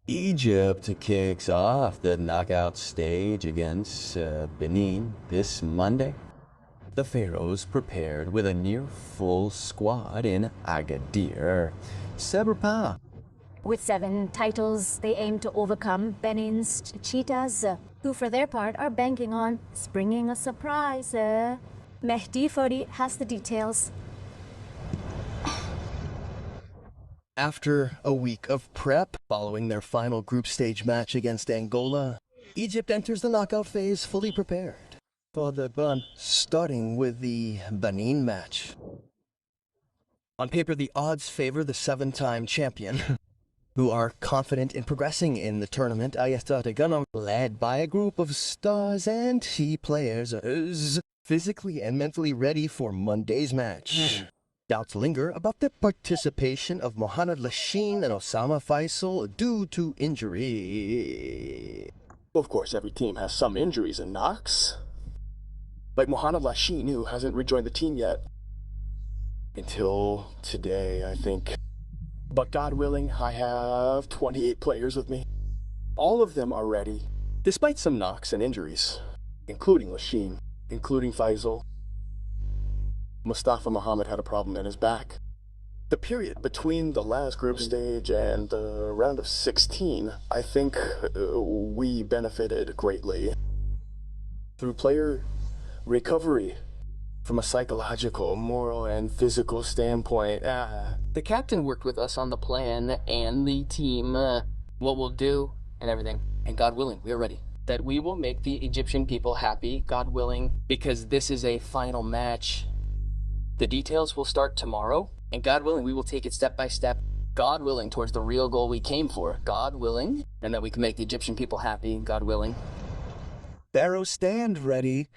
Egypt kicks off the knockout stage against Benin this Monday. The Pharaohs prepared with a near-full squad in Agadir. Seberpa. With 7 titles, they aim to overcome Benin's Cheetahs, who for their part are banking on springing a surprise. Mehdi Fodi has the details. After a week of prep, following their final group stage match against Angola, Egypt enters the knockout phase fully prepared for the run, starting with the Benin match. On paper, the odds favor the 7-time champion, who are confident in progressing in the tournament. Led by a group of stars and key players, is physically and mentally ready for Monday's match. Doubts linger about the participation of Mohamed Lachine and Osama Faisal due to injury. Of course, every team has some injuries and knocks. Like Mohamed Lachine, who hasn't rejoined the team yet. Until today, I think. But God willing, I have 28 players with me. All of them are ready, despite some knocks and injuries, including Lachine, including Faisal. Mustafa Mohammed had a problem in his back. The period between the last group stage and the round of 16, I think we benefited greatly through player recovery from a psychological, moral, and physical standpoint. The captain worked with us on the plan and the team, what we'll do and everything. And God willing, we are ready. That we will make the Egyptian people happy, God willing, because this is a final match. The details will start tomorrow, and God willing, we will take it step by step, God willing, towards the real goal we came for, God willing, and that we can make the Egyptian people happy, God willing. Pharaohs stand ready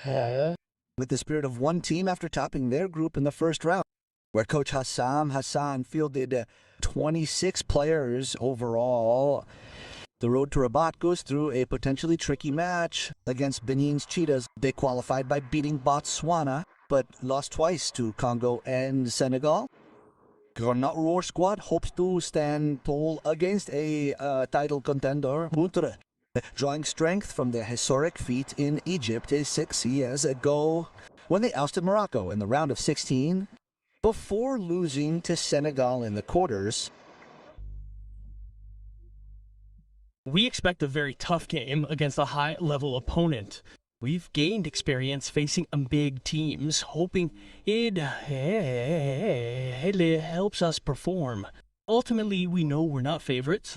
with the spirit of one team after topping their group in the first round, where Coach Hassan fielded 26 players overall. The road to Rabat goes through a potentially tricky match against Benin's Cheetahs. They qualified by beating Botswana, but lost twice to Congo and Senegal. Grenat Roar squad hopes to stand tall against a title contender, Moutre. Drawing strength from their historic feat in Egypt 6 years ago when they ousted Morocco in the round of 16 before losing to Senegal in the quarters. We expect a very tough game against a high-level opponent. We've gained experience facing big teams, hoping it helps us perform. Ultimately, we know we're not favorites.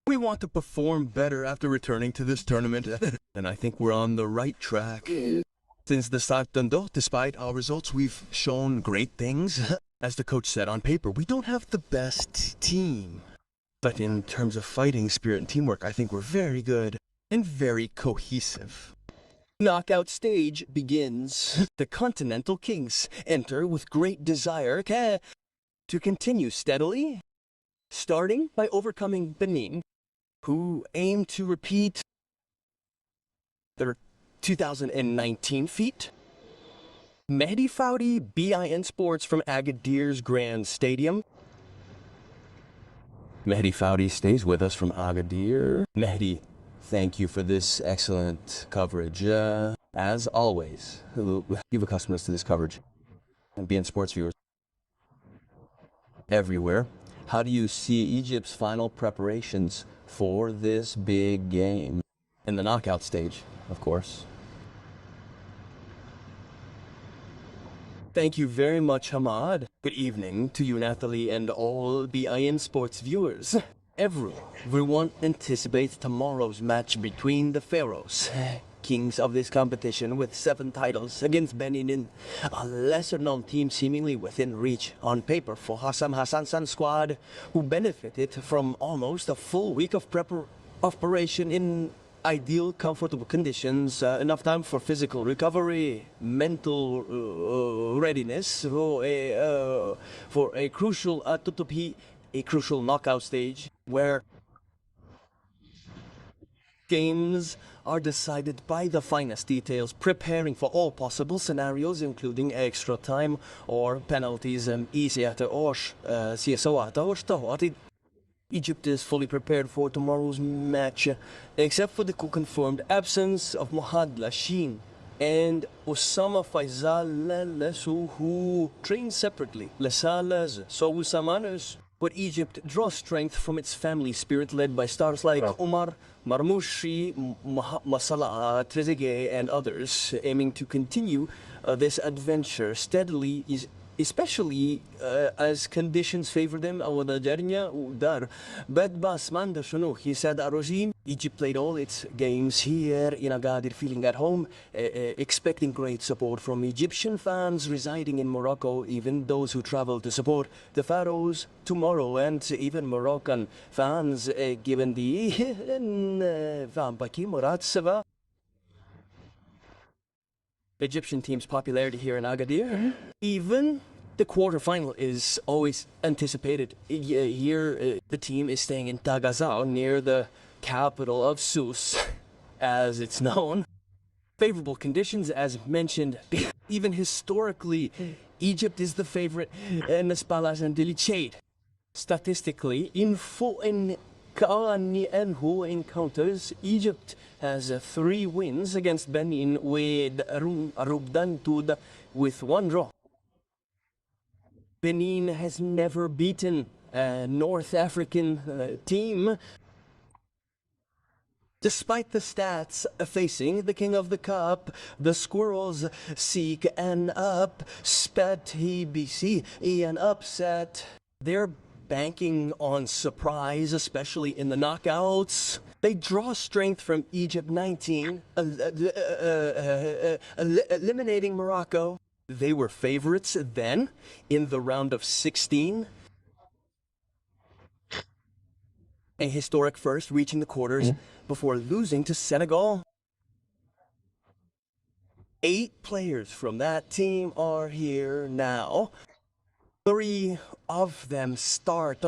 We want to perform better after returning to this tournament, and I think we're on the right track. Since the start, despite our results, we've shown great things. As the coach said, on paper, we don't have the best team. But in terms of fighting spirit and teamwork, I think we're very good and very cohesive. Knockout stage begins. The Continental Kings enter with great desire to continue steadily, starting by overcoming Benin, who aim to repeat their 2019 feat. Mehdi Fodi, BIN Sports from Agadir's Grand Stadium. Mehdi Fodi stays with us from Agadir. Mehdi, thank you for this excellent coverage. As always, you've accustomed us to this coverage. And BN Sports viewers everywhere. How do you see Egypt's final preparations for this big game? In the knockout stage, of course. Thank you very much, Hamad. Good evening to you, Nathalie, and all BIN Sports viewers. Everyone anticipates tomorrow's match between the Pharaohs, kings of this competition with 7 titles, against Benin, a lesser-known team seemingly within reach on paper for Hassan's squad, who benefited from almost a full week of preparation in ideal, comfortable conditions, enough time for physical recovery, mental readiness for a crucial knockout stage where games are decided by the finest details, preparing for all possible scenarios, including extra time or penalties. Egypt is fully prepared for tomorrow's match, except for the confirmed absence of Mohad Lashin and Osama Faisal, who train separately. So Usamanas. But Egypt draws strength from its family spirit, led by stars like Omar Marmouchi, Masala, Trezeguet, and others, aiming to continue this adventure steadily, especially as conditions favor them. He said, Egypt played all its games here in Agadir, feeling at home, expecting great support from Egyptian fans residing in Morocco, even those who travel to support the Pharaohs tomorrow, and even Moroccan fans, given the Egyptian team's popularity here in Agadir. Even the quarterfinal is always anticipated. Here, the team is staying in Tagazao, near the capital of Sousse, as it's known. Favorable conditions, as mentioned. Even historically, Egypt is the favorite in the Spalas and Delicate. Statistically, in encounters, Egypt has 3 wins against Benin, with Rubdan with 1 draw. Benin has never beaten a North African team. Despite the stats facing the king of the cup, the Squirrels seek an upset. They're banking on surprise, especially in the knockouts. They draw strength from Egypt 19, eliminating Morocco. They were favorites then in the round of 16. A historic first, reaching the quarters before losing to Senegal. 8 players from that team are here now. 3 of them start.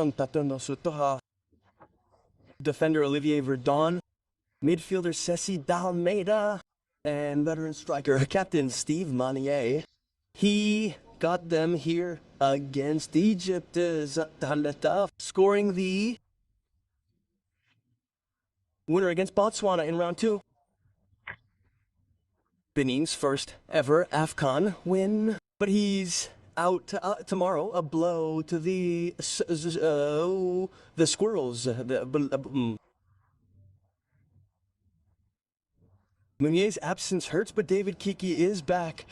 Defender Olivier Verdon, midfielder Ceci Dalmeida, and veteran striker Captain Steve Manier. He got them here against Egypt, scoring the winner against Botswana in round 2. Benin's first ever AFCON win, but he's out tomorrow. A blow to the Squirrels. Meunier's absence hurts, but David Kiki is back.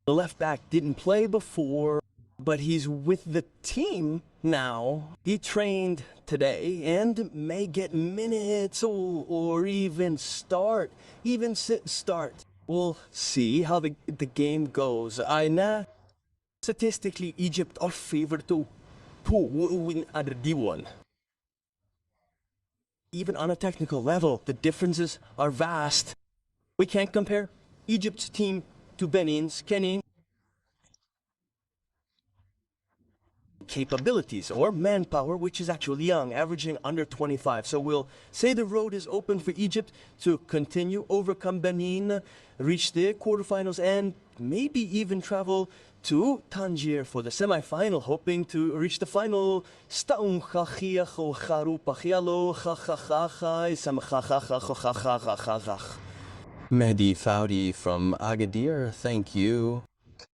The left back didn't play before, but he's with the team now. He trained today and may get minutes or even start. We'll see how the game goes. Statistically, Egypt are favored to win under D1. Even on a technical level, the differences are vast. We can't compare Egypt's team to Benin's capabilities or manpower, which is actually young, averaging under 25. So we'll say the road is open for Egypt to continue, overcome Benin, reach the quarterfinals, and maybe even travel to Tangier for the semi-final, hoping to reach the final. Mehdi Faudi from Agadir, thank you.